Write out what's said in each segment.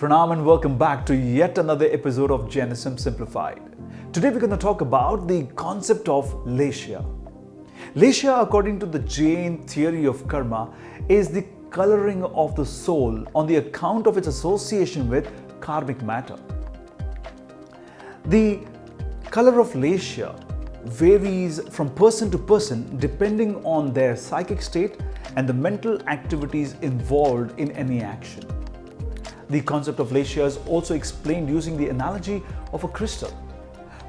Pranam and welcome back to yet another episode of Jainism Simplified. Today we're going to talk about the concept of Leshya. Leshya, according to the Jain theory of karma, is the coloring of the soul on the account of its association with karmic matter. The color of Leshya varies from person to person depending on their psychic state and the mental activities involved in any action. The concept of Leshya is also explained using the analogy of a crystal,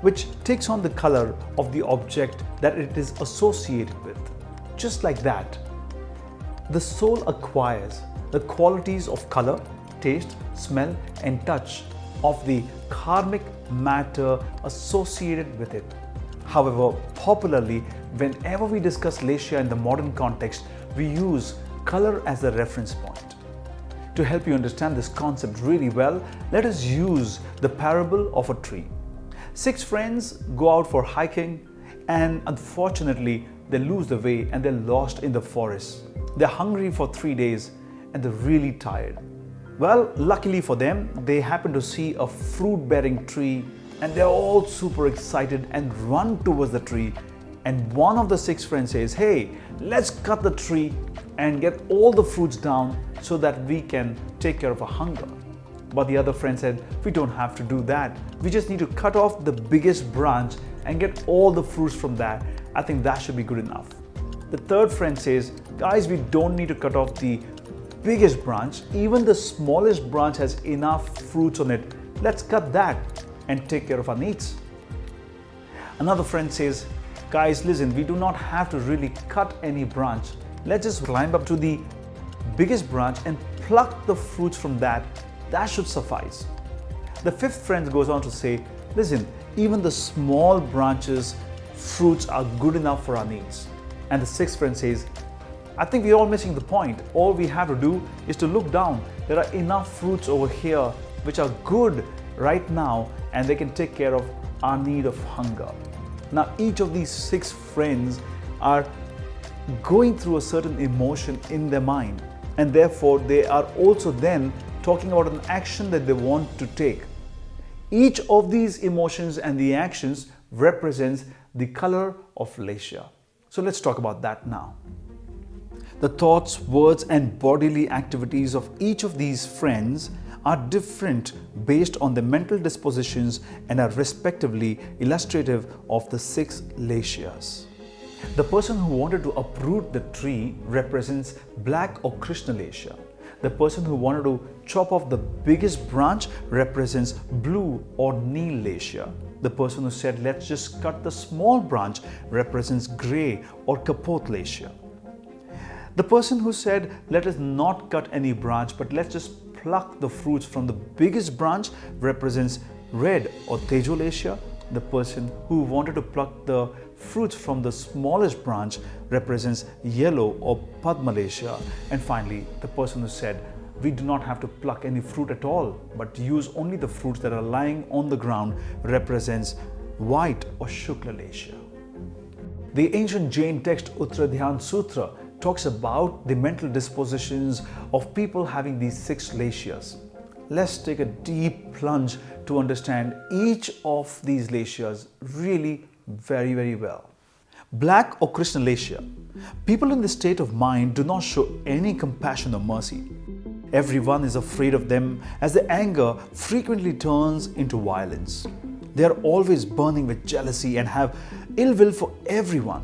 which takes on the color of the object that it is associated with. Just like that, the soul acquires the qualities of color, taste, smell, and touch of the karmic matter associated with it. However, popularly, whenever we discuss Leshya in the modern context, we use color as a reference point. To help you understand this concept really well, let us use the parable of a tree. 6 friends go out for hiking and unfortunately they lose the way and they're lost in the forest. They're hungry for 3 days and they're really tired. Well, luckily for them, they happen to see a fruit-bearing tree and they're all super excited and run towards the tree. And one of the 6 friends says, "Hey, let's cut the tree and get all the fruits down so that we can take care of our hunger." But the other friend said, "We don't have to do that. We just need to cut off the biggest branch and get all the fruits from that. I think that should be good enough." The third friend says, "Guys, we don't need to cut off the biggest branch. Even the smallest branch has enough fruits on it. Let's cut that and take care of our needs." Another friend says, "Guys, listen, we do not have to really cut any branch. Let's just climb up to the biggest branch and pluck the fruits from that. That should suffice." The fifth friend goes on to say, "Listen, even the small branches, fruits are good enough for our needs." And the sixth friend says, "I think we're all missing the point. All we have to do is to look down. There are enough fruits over here which are good right now and they can take care of our need of hunger." Now, each of these 6 friends are going through a certain emotion in their mind, and therefore they are also then talking about an action that they want to take. Each of these emotions and the actions represents the color of Leshya. So let's talk about that now. The thoughts, words, and bodily activities of each of these friends are different based on their mental dispositions and are respectively illustrative of the 6 Leshyas. The person who wanted to uproot the tree represents black or Krishna Leshya. The person who wanted to chop off the biggest branch represents blue or Neel Leshya. The person who said, "Let's just cut the small branch," represents gray or Kapot Leshya. The person who said, "Let us not cut any branch, but let's just pluck the fruits from the biggest branch," represents red or Tejo Leshya. The person who wanted to pluck the fruits from the smallest branch represents yellow or Padma Leshya. And finally, the person who said, "We do not have to pluck any fruit at all, but use only the fruits that are lying on the ground," represents white or Shukla Leshya. The ancient Jain text Uttradhyan Sutra talks about the mental dispositions of people having these 6 Leshyas. Let's take a deep plunge to understand each of these Leshyas really very well. Black or Krishna Leshya. People in this state of mind do not show any compassion or mercy. Everyone is afraid of them as their anger frequently turns into violence. They are always burning with jealousy and have ill will for everyone.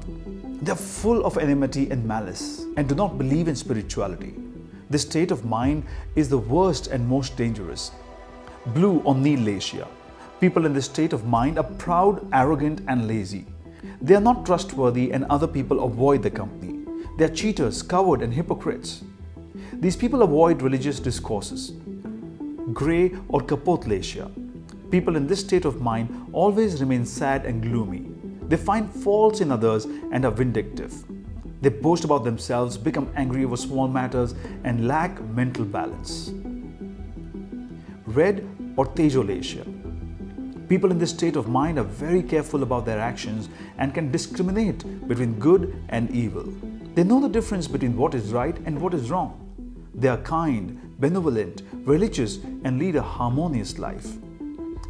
They are full of enmity and malice and do not believe in spirituality. This state of mind is the worst and most dangerous. Blue or Neel Leshya. People in this state of mind are proud, arrogant, and lazy. They are not trustworthy and other people avoid their company. They are cheaters, coward, and hypocrites. These people avoid religious discourses. Grey or Kapot Leshya. People in this state of mind always remain sad and gloomy. They find faults in others and are vindictive. They boast about themselves, become angry over small matters, and lack mental balance. Red or Tejo Leshya. People in this state of mind are very careful about their actions and can discriminate between good and evil. They know the difference between what is right and what is wrong. They are kind, benevolent, religious, and lead a harmonious life.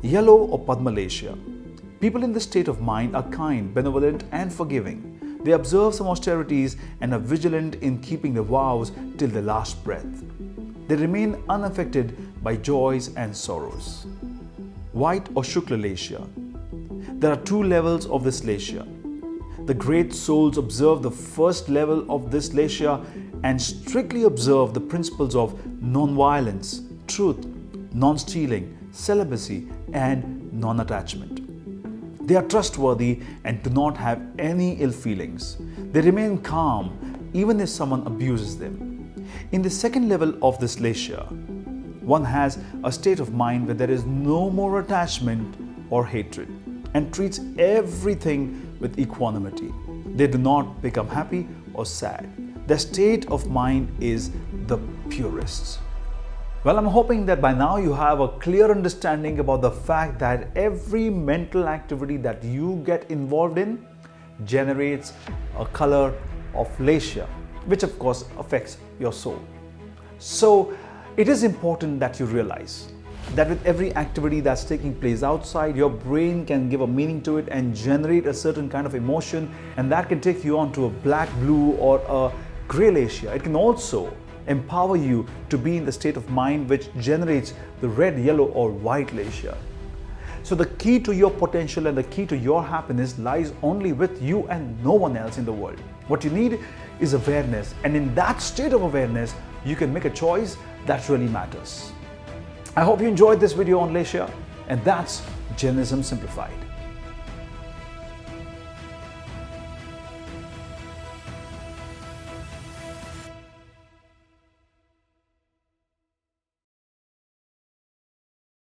Yellow or Padma Leshya. People in this state of mind are kind, benevolent, and forgiving. They observe some austerities and are vigilant in keeping the vows till the last breath. They remain unaffected by joys and sorrows. White or Shukla Leshya. There are two levels of this Leshya. The great souls observe the first level of this Leshya and strictly observe the principles of non-violence, truth, non-stealing, celibacy, and non-attachment. They are trustworthy and do not have any ill feelings. They remain calm even if someone abuses them. In the second level of this Leshya, one has a state of mind where there is no more attachment or hatred and treats everything with equanimity. They do not become happy or sad. Their state of mind is the purest. Well, I'm hoping that by now you have a clear understanding about the fact that every mental activity that you get involved in generates a color of Leshya, which of course affects your soul. So it is important that you realize that with every activity that's taking place outside, your brain can give a meaning to it and generate a certain kind of emotion, and that can take you on to a black, blue, or a gray Leshya. It can also empower you to be in the state of mind which generates the red, yellow, or white Leshya. So the key to your potential and the key to your happiness lies only with you and no one else in the world. What you need is awareness, and in that state of awareness, you can make a choice that really matters. I hope you enjoyed this video on Leshya, and that's Jainism Simplified.